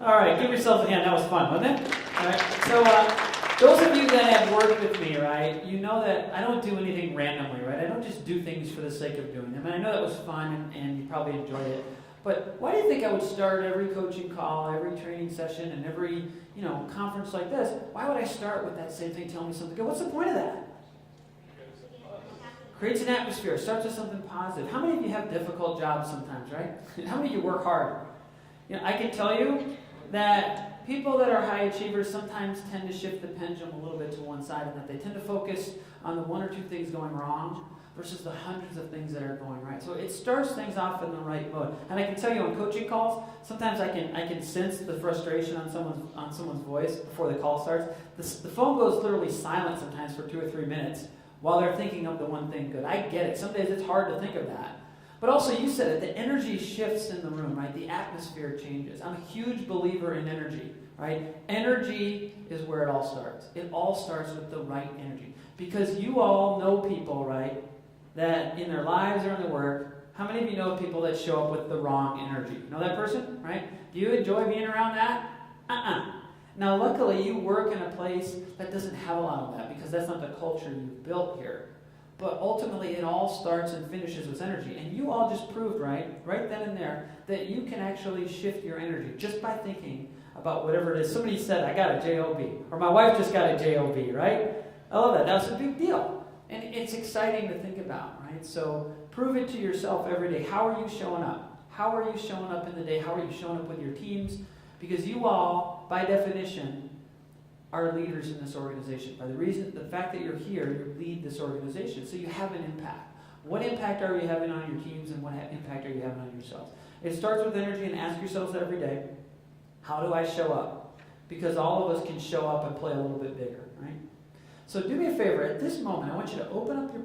All right, give yourselves a hand. That was fun, wasn't it? All right. So, those of you that have worked with me, right, you know that I don't do anything randomly, right? I don't just do things for the sake of doing them. And I know that was fun, and you probably enjoyed it. But why do you think I would start every coaching call, every training session, and every conference like this? Why would I start with that same thing, telling me something good? What's the point of that? Creates an atmosphere. Starts with something positive. How many of you have difficult jobs sometimes, right? How many of you work hard? I can tell you that people that are high achievers sometimes tend to shift the pendulum a little bit to one side, and that they tend to focus on the one or two things going wrong versus the hundreds of things that are going right. So it starts things off in the right mode. And I can tell you on coaching calls, sometimes I can sense the frustration on someone's voice before the call starts. The phone goes literally silent sometimes for 2 or 3 minutes while they're thinking of the one thing good. I get it. Some days it's hard to think of that. But also, you said it, the energy shifts in the room, right? The atmosphere changes. I'm a huge believer in energy, right? Energy is where it all starts. It all starts with the right energy. Because you all know people, right, that in their lives or in their work, how many of you know people that show up with the wrong energy? Know that person, right? Do you enjoy being around that? Now, luckily, you work in a place that doesn't have a lot of that because that's not the culture you've built here. But ultimately, it all starts and finishes with energy. And you all just proved, right then and there, that you can actually shift your energy just by thinking about whatever it is. Somebody said, I got a J-O-B. Or my wife just got a J-O-B, right? I love that. That's a big deal. And it's exciting to think about, right? So prove it to yourself every day. How are you showing up? How are you showing up in the day? How are you showing up with your teams? Because you all, by definition, are leaders in this organization. By the fact that you're here, you lead this organization. So you have an impact. What impact are you having on your teams, and what impact are you having on yourselves? It starts with energy, and ask yourselves every day, how do I show up? Because all of us can show up and play a little bit bigger, right? So do me a favor, at this moment, I want you to open up your